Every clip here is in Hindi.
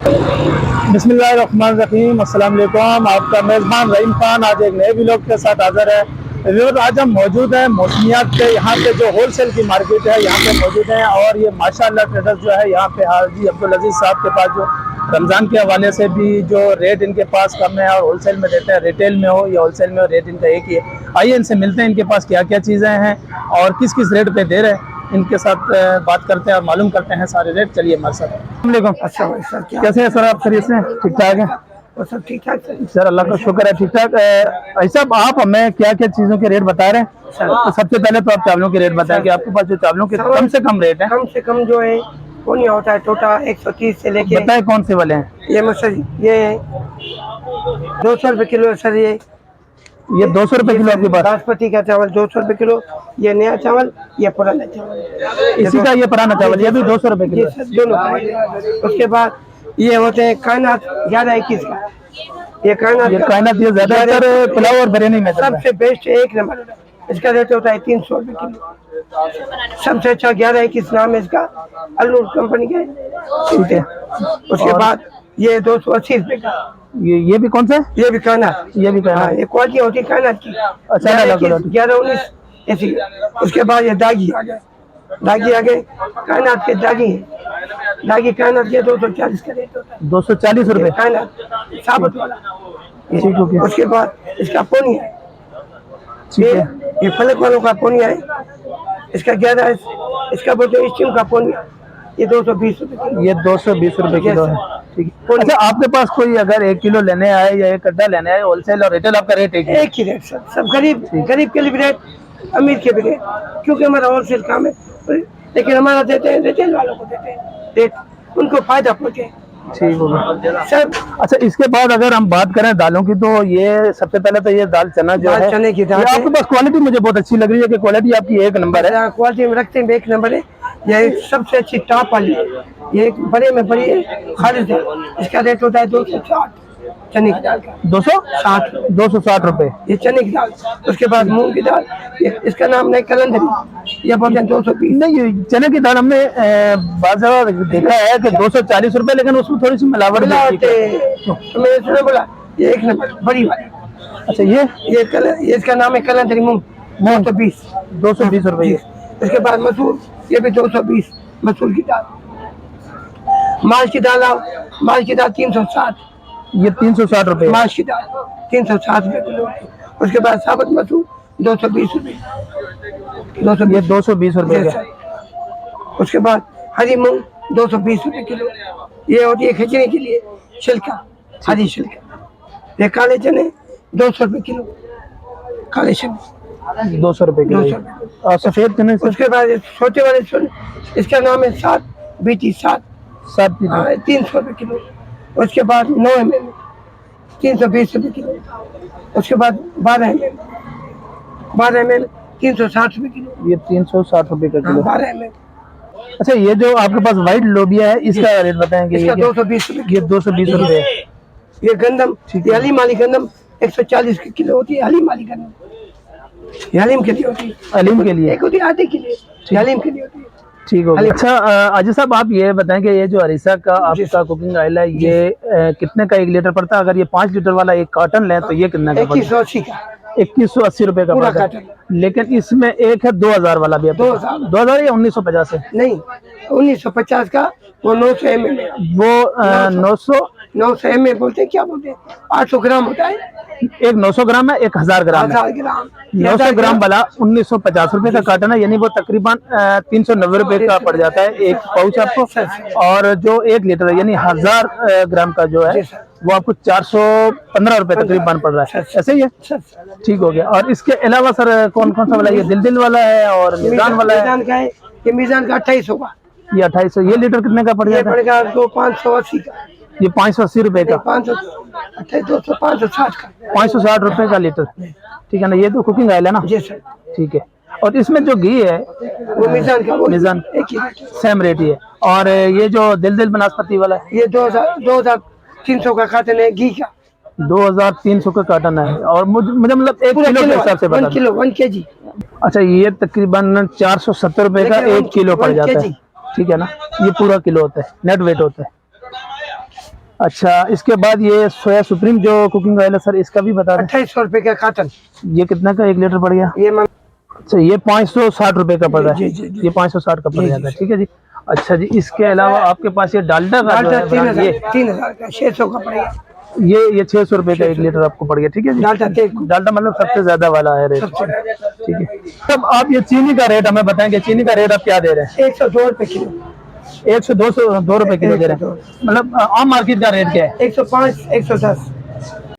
बिस्मिल्लाहिर्रहमानिर्रहीम, अस्सलाम वालेकुम। आपका मेज़बान रहीम खान आज एक नए व्लॉग के साथ हाज़िर है। व्यूअर, आज हम मौजूद हैं मौसमियात के यहाँ पे जो होलसेल की मार्केट है यहाँ पे मौजूद हैं। और ये माशाअल्लाह ट्रेडर्स जो है यहाँ पे हाजी अब्दुल अजीज़ साहब के पास जो रमज़ान के हवाले से भी जो रेट इनके पास कम है और होलसेल में देते हैं, रिटेल में हो या होलसेल में हो, रेट इनका एक ही है। आइए इनसे मिलते हैं, इनके पास क्या क्या चीज़ें हैं और किस किस रेट पे दे रहे हैं, इनके साथ बात करते हैं और मालूम करते हैं सारे रेट। चलिए हमारे साथ। अच्छा भाई सर, कैसे हैं सर आप? खरीद से ठीक ठाक है? वो सब ठीक ठाक सर अल्लाह का शुक्र है, ठीक ठाक। ऐसा आप हमें क्या क्या चीज़ों के रेट बता रहे हैं सर? तो सबसे पहले तो आप चावलों के रेट बताएं कि आपके पास जो चावलों के कम से कम रेट है। कम से कम जो है कोनिया होता है टोटा 130 से लेके बताएं कौन से वाले हैं। ये सर ये 200 रुपये किलो है सर। ये 200 रुपये किलो आपके पास? बासमती का चावल 200 रुपये किलो। ये नया चावल, ये पुराना चावल। इसी का ये पुराना चावल, ये भी 200 रुपये किलो दोनों। उसके बाद ये होते हैं कायनात 11-21 का। ये कायनात ये ज्यादातर पुलाव और बिरयानी में सबसे बेस्ट एक नंबर। इसका रेट होता है 300 रुपये किलो। सबसे अच्छा 11-21 नाम है इसका, अल्लूर कंपनी के। ठीक है। उसके बाद ये 280 रुपये का। ये भी कौन सा है? ये भी कायनात। ये भी कायनात। ये क्वालिटी होती है कायनात की। अच्छा, 11-19 ऐसी। उसके बाद ये दागी आ गए। कायनात के दागी कायनात के 240 का रेट होता है। 240 रुपये कायनात साबुत वाला। उसके बाद इसका पोनिया है, ये फलक वालों का पोनिया है। इसका 11, इसका बोलते हैं स्टीम का पोनिया। ये 220 रुपये किलो। ये 220 रुपये किलो है। ठीक है। अच्छा, आपके पास कोई अगर 1 किलो लेने आए या 1 कट्टा लेने आए, होलसेल और रिटेल आपका रेट एक ही रेट सर। सब गरीब के लिए भी रेट, अमीर के भी रेट, क्योंकि हमारा होलसेल काम है। लेकिन हमारा देते हैं रिटेल वालों को देते हैं रेट, उनको फायदा पहुँचे। ठीक होगा सर। अच्छा, इसके बाद अगर हम बात करें दालों की, तो ये सबसे पहले तो ये दाल चना जो है, चने की दाल आपके पास क्वालिटी मुझे बहुत अच्छी लग रही है कि क्वालिटी आपकी एक नंबर है। क्वालिटी में रखते हैं, एक नंबर है। ये सबसे अच्छी टॉप वाली है। ये एक बड़े में बड़ी है, खालिद है। इसका रेट होता है 260 चने की दाल का। 260 रुपये ये चने की दाल। उसके बाद मूंग की दाल, इसका नाम है कलंदरी। ये बोलते हैं 220। नहीं, चने की दाल हमने बाजार देखा है कि 240 रुपये, लेकिन उसमें थोड़ी सी मिलावट है। तो मैंने सुना बोला ये एक नंबर बड़ी वाली। अच्छा, ये इसका नाम है कलंदरी मूंग, 220 रुपये। इसके बाद मसूर, ये भी 220 मसूर की दाल। माश की दाल 360। ये 360 रुपये माश की दाल 360 रुपये किलो। उसके बाद साबुत मसूर 220 रुपये। ये 220 रुपये का। उसके बाद हरी मूंग 220 रुपये किलो। ये होती है खिचड़ी के लिए छिलका, हरी छिलका। ये काले चने 200 रुपये किलो। काले चने 200 रुपये किलो। और सफेद चने? उसके बाद छोटे वाले चने, इसका नाम है 7 BT 7 300 रुपये किलो। उसके बाद 9 mm 320 रुपये किलो। उसके बाद 12 mm 360 रुपये किलो। ये 360 रुपये का किलो। 12 mm। अच्छा, ये जो आपके पास व्हाइट लोबिया है, इसका रेट बताएंगे? इसका 220 रुपये। ये 220 रुपये। ये गंदम, ये हली माली गंदम 140 की किलो होती है। हली माली गंदम ये हलीम के लिए होती है। हलीम के लिए? एक होती है आटे के लिए, हलीम के लिए होती है। ठीक हो गया। अच्छा अजय साहब, आप ये बताएं कि ये जो अरीसा का आपका कुकिंग ऑयल है, ये कितने का 1 लीटर पड़ता है? अगर ये 5 लीटर वाला एक कार्टन लें तो ये कितना का पड़ता है? 2180 का। 2180 रुपये का पूरा पड़ता है। लेकिन इसमें एक है 2000 वाला भी है। 2000 या 1950 है? नहीं, 1950 का। वो 900 ml। वो 900 ml बोलते हैं, क्या बोलते हैं, 800 ग्राम होता है। एक 900 ग्राम है, एक 1000 ग्राम है। 900 ग्राम वाला 1950 रुपये का कार्टन है, यानी वो तकरीबन 390 रुपये का पड़ जाता है एक पाउच आपको। और जो 1 लीटर है यानी 1000 ग्राम का जो है वो आपको 415 रुपये तकरीबन पड़ रहा है। ऐसे ही है? ठीक हो गया। और इसके अलावा सर कौन कौन सा वाला? ये दिल वाला है और मीज़ान वाला है। ये मीज़ान का 2800 का। ये 2800। ये लीटर कितने का पड़ जाता है? 580 का। ये 580 रुपये का। 560 का। 560 रुपये का लीटर। ठीक है ना? ये तो कुकिंग ऑयल है ना? जी सर। ठीक है। और इसमें जो घी है वो मीज़ान एक ही सेम रेट ही है। और ये जो दिल बनास्पति वाला है, ये 2300 का कार्टन है घी का। 2300 का कार्टन है। और मुझे मतलब 1 किलो के हिसाब से बता। 1 kg। अच्छा, ये तकरीबन 470 रुपये का 1 किलो पड़ जाता है। ठीक है ना? ये पूरा किलो होता है, नेट वेट होता है। अच्छा, इसके बाद ये सोया सुप्रीम जो कुकिंग ऑयल है सर, इसका भी बता दें। 2800 रुपए का कार्टन। ये कितना का 1 लीटर पड़ गया? ये अच्छा, ये 560 रुपए का पड़ रहा है। जी। ये 560 का पड़ जाता है, ठीक है जी। अच्छा जी, इसके अलावा आपके पास ये डालडा का जो है 3000 का 600 का पड़ेगा। ये 600 रुपए का 1 लीटर आपको पड़ गया, ठीक है जी। डालडा मतलब सबसे ज्यादा वाला है रेट, ठीक है। तब आप ये चीनी का रेट हमें बताएंगे, चीनी का रेट आप क्या दे रहे हैं? 102 रुपए किलो। 202 रुपए किलो दे रहे हैं, मतलब आम मार्केट का रेट क्या है? 105 110।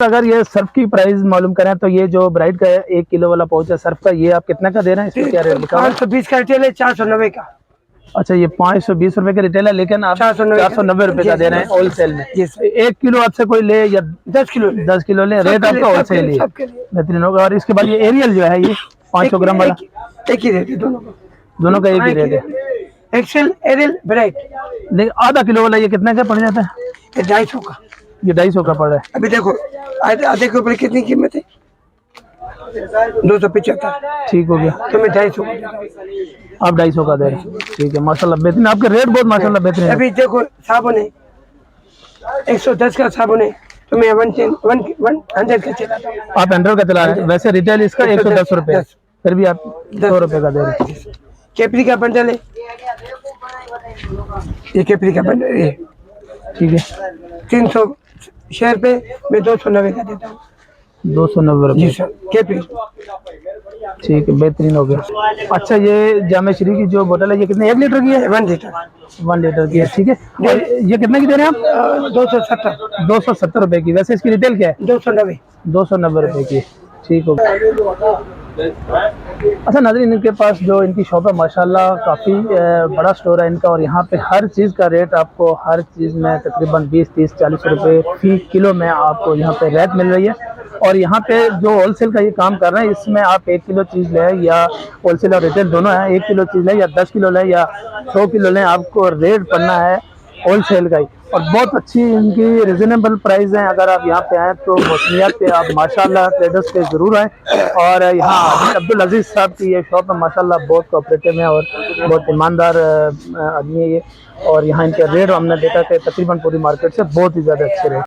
अगर ये सर्फ की प्राइस मालूम करें तो ये जो ब्राइट का 1 किलो वाला पाउच है सर्फ का, ये आप कितना का दे रहे हैं? इसमें क्या रेट लिखा है? 520 का रिटेल है, 490 का। अच्छा, ये 520 रुपए का रिटेल है, लेकिन आप 490 रुपए का दे रहे हैं होलसेल में। 1 किलो आपसे कोई ले या 10 किलो ले, रेट आपका होलसेल ही है, बेहतरीन होगा। और इसके बाद ये एरियल जो है, ये 500 ग्राम वाला, एक ही रेट है दोनों का एक ही रेट है। Excel Ariel bright. लेकिन आधा किलो वाला ये कितने का पड़ जाता है? 250 का। ये 250 का पड़ रहा है। अभी देखो आधे के ऊपर कितनी कीमत है? 275। ठीक हो गया, तो मैं 250 आप 250 का दे रहे हैं, ठीक है। माशाल्लाह बेहतरीन, आपके रेट बहुत माशाल्लाह बेहतरीन है। अभी देखो साबुन है 110 का साबुन है, तो मैं 100 का चलाता हूँ। आप 100 का चला रहे हैं, वैसे रिटेल इसका 110 रुपए, फिर भी आप 100 रुपए का दे रहे हैं। केपरी का बंडल है, ये केपरी का बंडल है, ठीक है। 300 शेयर पे मैं 290 का देता हूँ। 290 रुपए, जी सर, केपरी। ठीक है, बेहतरीन हो गया। अच्छा, ये जामे श्री की जो बोतल है, ये कितने 1 लीटर की है? 1 लीटर। 1 लीटर की है, ठीक है। और ये कितने की दे रहे हैं आप? 270। 270 रुपए की, वैसे इसकी रिटेल क्या है? 290। 290 रुपए की, ठीक हो गया। अच्छा नाज़रीन, इनके पास जो इनकी शॉप है माशाल्लाह काफ़ी बड़ा स्टोर है इनका, और यहाँ पे हर चीज़ का रेट आपको हर चीज़ में तकरीबन 20, 30, 40 रुपए फी किलो में आपको यहाँ पे रेट मिल रही है। और यहाँ पे जो होलसेल का ये काम कर रहे हैं, इसमें आप 1 किलो चीज़ लें या होलसेल और रिटेल दोनों है, 1 किलो चीज़ लें या 10 किलो लें या 100 किलो लें, आपको रेट पड़ना है होलसेल का ही। और बहुत अच्छी इनकी रिजनेबल प्राइस है। अगर आप यहाँ पे आएँ तो मौसमियात पे आप माशाल्लाह ट्रेडर्स पे ज़रूर आएँ। और यहाँ अब्दुल अजीज़ साहब की ये शॉप है, माशाल्लाह बहुत कोऑपरेटिव है और बहुत ईमानदार आदमी है ये। और यहाँ इनके रेट हमने देखा कि तकरीबन पूरी मार्केट से बहुत ही ज़्यादा अच्छे रेट।